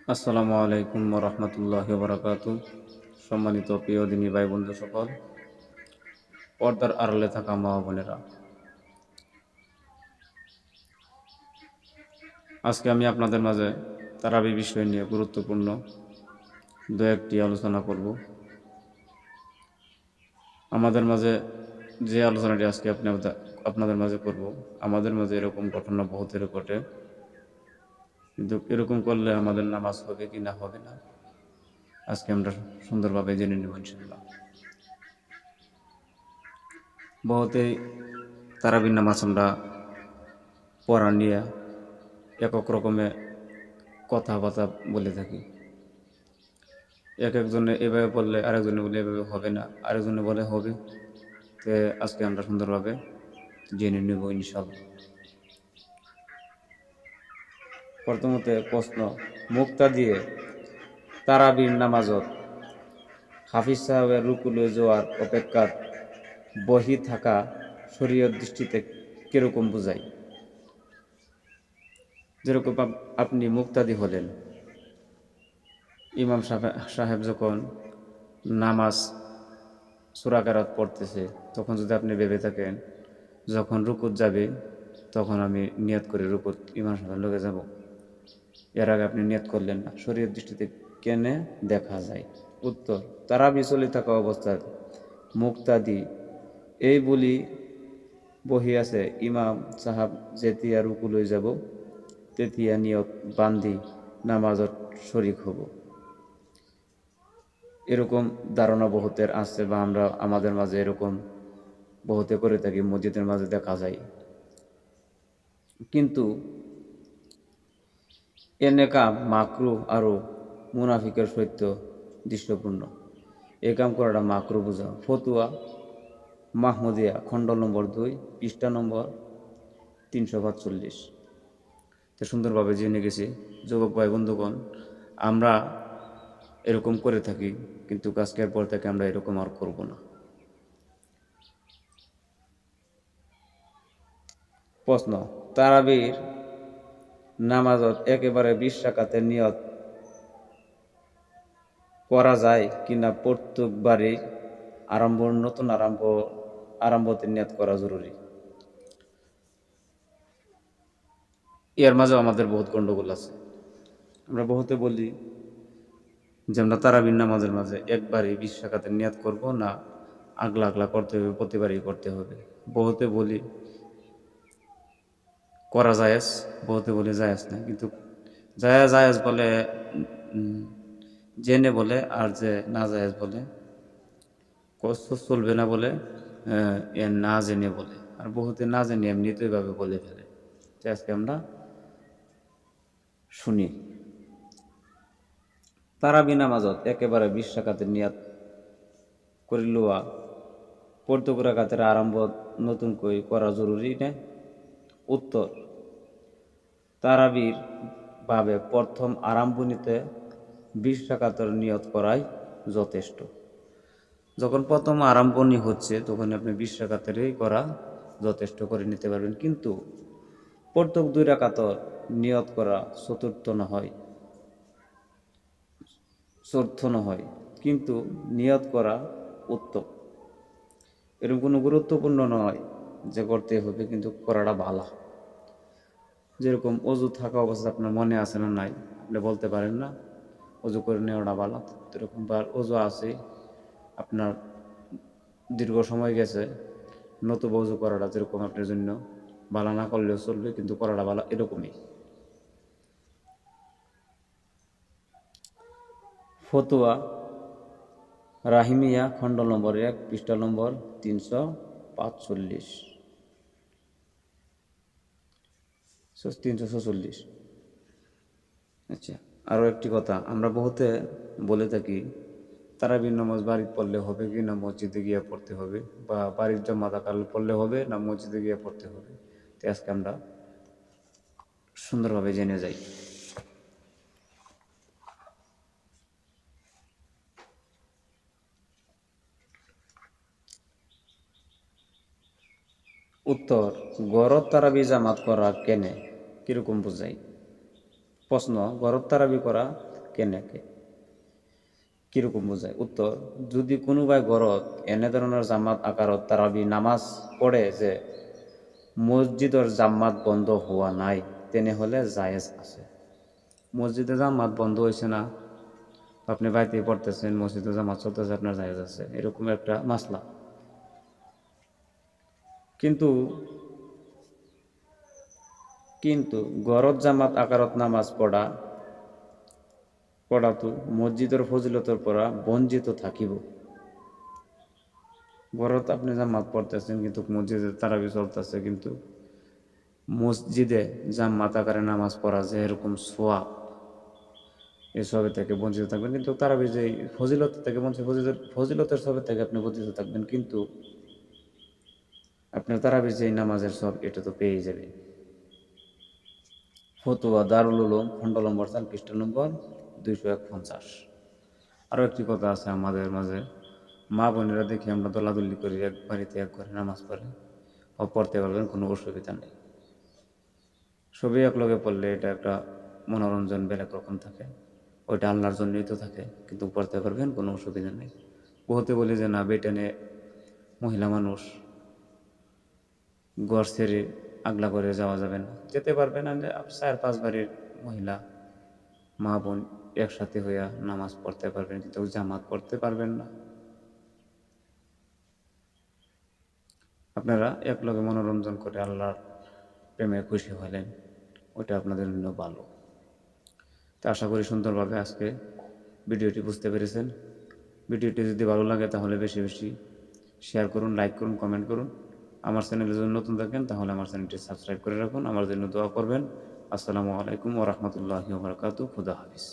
আসসালামু আলাইকুম রহমতুল্লাহি বারাকাতু। সম্মানিত প্রিয় দিনী ভাই বন্ধু সকল, পর্দার আড়ালে থাকা মা বোনেরা, আজকে আমি আপনাদের মাঝে তারাবি বিষয় নিয়ে গুরুত্বপূর্ণ দু একটি আলোচনা করব। আমাদের মাঝে যে আলোচনাটি আজকে আপনাদের মাঝে করব, আমাদের মাঝে এরকম ঘটনা বহুতের ঘটে, কিন্তু এরকম করলে আমাদের নামাজ হবে কি না হবে না, আজকে আমরা সুন্দরভাবে জেনে নেব ইনশাআল্লাহ। বহুতেই তারাবির নামাজ আমরা পড়া নিয়ে একক রকমে কথাবার্তা বলে থাকি। এক একজনে এভাবে বললে আরেকজনে বলে এভাবে হবে না, আরেকজনে বলে হবে। তো আজকে আমরা সুন্দরভাবে জেনে নেব ইনশাআল্লাহ। প্রথমত প্রশ্ন, মুক্তা দিয়ে তারাবির নামাজত হাফিজ সাহেবের রুকুলে যাওয়ার অপেক্ষার বহি থাকা শরীয়ত দৃষ্টিতে কিরকম বোঝায়? যেরকম আপনি মুক্তাদি হলেন, ইমাম সাহেব যখন নামাজ সূরা কেরাত পড়তেছে, তখন যদি আপনি ভেবে থাকেন যখন রুকুত যাবে তখন আমি নিয়ত করে রুকুত ইমাম সাহেবের লগে যাব, এর আগে আপনি নিয়ত করলেন না, শরীয়ত দৃষ্টিতে কেনে দেখা যায়? উত্তর, তারাবি চলে থাকা অবস্থায় মুক্তাদি এই বলি বহি আছে, ইমাম সাহাব যেতিয়া রুকু লই যাব তেতিয়া নিয়ত বান্ধি নামাজত শরিক হব। এরকম ধারণা বহুতের আছে, বা আমরা আমাদের মাঝে এরকম বহুতে করে থাকি, মসজিদের মাঝে দেখা যায়। কিন্তু এনে কাম মাকরু আরও মুনাফিকের সত্য দৃশ্যপূর্ণ। এ কাম করাটা মাকরু বোঝা। ফতুয়া মাহমুদিয়া খণ্ড নম্বর 2 পৃষ্ঠা নম্বর 345। তো সুন্দরভাবে জেনে গেছি যুবক ভাই বন্ধুগণ, আমরা এরকম করে থাকি, কিন্তু আজকের পর থেকে আমরা এরকম আর করব না। প্রশ্ন, তারাবির নামাজত একেবারে 20 রাকাতের নিয়ত করা যায় কিনা? প্রত্যেকবারই নতুন আরম্ভতে নিয়ত করা জরুরি। এর মাঝেও আমাদের বহুত গণ্ডগোল আছে। আমরা বহুতে বলি যে আমরা তারাবির নামাজের মাঝে একবারই 20 রাকাতের নিয়ত করব, না আগলা আগলা করতে হবে, প্রতিবারই করতে হবে। বহুতে বলি করা জায়েজ, বহুতে বলি জায়েজ না। কিন্তু জায়েজ বলে জেনে বলে, আর যে না জায়েজ বলে কষ্ট চলবে না বলে এ না জেনে বলে, আর বহুতে না জেনে এমনিতে এইভাবে বলে ফেলে। তো আজকে আমরা শুনি, তারাবি নামাজত একেবারে 20 রাকাতের নিয়াত করে লোয়া প্রত্যেক রাকাতের আরম্ভ নতুন করে করা জরুরি না? উত্তর, তারাবির ভাবে প্রথম আরম্ভণীতে 20 রাকাতের নিয়ত করাই যথেষ্ট। যখন প্রথম আরম্ভণী হচ্ছে তখন আপনি 20 রাকাতেরই করা যথেষ্ট করে নিতে পারবেন। কিন্তু প্রত্যেক 2 রাকাতের নিয়ত করা চতুর্থ হয়, কিন্তু নিয়ত করা উত্তম। এরকম কোনো গুরুত্বপূর্ণ নয় যে করতে হবে, কিন্তু করাটা ভালো। যেরকম অজু থাকা অবস্থা আপনার মনে আছে না নাই, আপনি বলতে পারেন না, অজু করে নেওয়াটা ভালো। এরকম অজু আছে, আপনার দীর্ঘ সময় গেছে, নতুবা অজু করাটা যেরকম আপনার জন্য ভালো, না করলেও চলবে, কিন্তু করাটা ভালো, এরকমই। ফতুয়া রাহিমিয়া খণ্ড নম্বর 1 পৃষ্ঠা নম্বর 346। আচ্ছা, আরও একটি কথা আমরা বহুতে বলে থাকি, তারাবির নামাজ বাড়িতে পড়লে হবে কি না মসজিদে গিয়ে পড়তে হবে, বা বাড়ির জামাত আকাল পড়লে হবে না মসজিদে গিয়ে পড়তে হবে। তো আজকে আমরা সুন্দরভাবে জেনে যাই। উত্তর, গরত তারাবি জামাত করা কেনে কিরকম বোঝায়? প্রশ্ন, গরত তারাবি করা কেনেকে কিরকম বোঝায়? উত্তর, যদি কোনোবাই ঘৰত এনে ধৰণৰ জামাত আকাৰত তাৰাবি নামাজ পঢ়ে যে মসজিদৰ জামাত বন্ধ হোৱা নাই, তেনেহ'লে জায়েজ আছে। মসজিদে জামাত বন্ধ হয়েছে না, আপনি বাড়িতে পড়তেছেন, মসজিদে জামাত চলতেছে, আপনার জায়েজ আছে, এরকম একটা মাসলা। কিন্তু কিন্তু ঘৰত জামাত আকাৰত নামাজ পঢ়াটো মসজিদৰ ফজিলতৰ পৰা বঞ্চিত থাকিব। ঘৰত আপনি জামাত পড়তেছেন কিন্তু মসজিদে তারাবি চলতেছে, কিন্তু মসজিদে জামাত আকারে নামাজ পড়া যে এরকম সোয়াব, এসবের থেকে বঞ্চিত থাকবেন। কিন্তু তারাবি যে ফজিলত থেকে ফজিলতের সবের থেকে আপনি বঞ্চিত থাকবেন, কিন্তু আপনার তারাবি যে নামাজের সব এটা তো পেয়ে যাবে। ফতুয়া দারুল উলুম, খণ্ড নম্বর 4, পৃষ্ঠা নম্বর 251। আরও একটি কথা আছে আমাদের মাঝে, মা বোনেরা দেখি আমরা দলাদলি করি, এক বাড়িতে এক ঘরে নামাজ পড়ে পড়তে পারবেন, কোনো অসুবিধা নেই। সবই একলগে পড়লে এটা একটা মনোরঞ্জন বেলেগ রকম থাকে, ওইটা আল্লাহর জন্যই তো থাকে, কিন্তু পড়তে পারবেন, কোনো অসুবিধা নেই। বহুতে বলি যে না বেটেনে মহিলা মানুষ ঘর ছেড়ে আগলা করে যাওয়া যাবে না, যেতে পারবেন। 4-5 বাড়ির মহিলা মা বোন একসাথে হইয়া নামাজ পড়তে পারবেন, কিন্তু জামাত পড়তে পারবেন না। আপনারা একলগে মনোরঞ্জন করে আল্লাহর প্রেমে খুশি হলেন, ওইটা আপনাদের জন্য ভালো। তো আশা করি সুন্দরভাবে আজকে ভিডিওটি বুঝতে পেরেছেন। ভিডিওটি যদি ভালো লাগে তাহলে বেশি বেশি শেয়ার করুন, লাইক করুন, কমেন্ট করুন। আমার চ্যানেলে যদি নতুন থাকেন তাহলে আমার চ্যানেলটি সাবস্ক্রাইব করে রাখুন, আমার জন্য দোয়া করবেন। আসসালামু আলাইকুম ওয়া রাহমাতুল্লাহি ওয়া বারাকাতুহু। খুদা হাফেজ।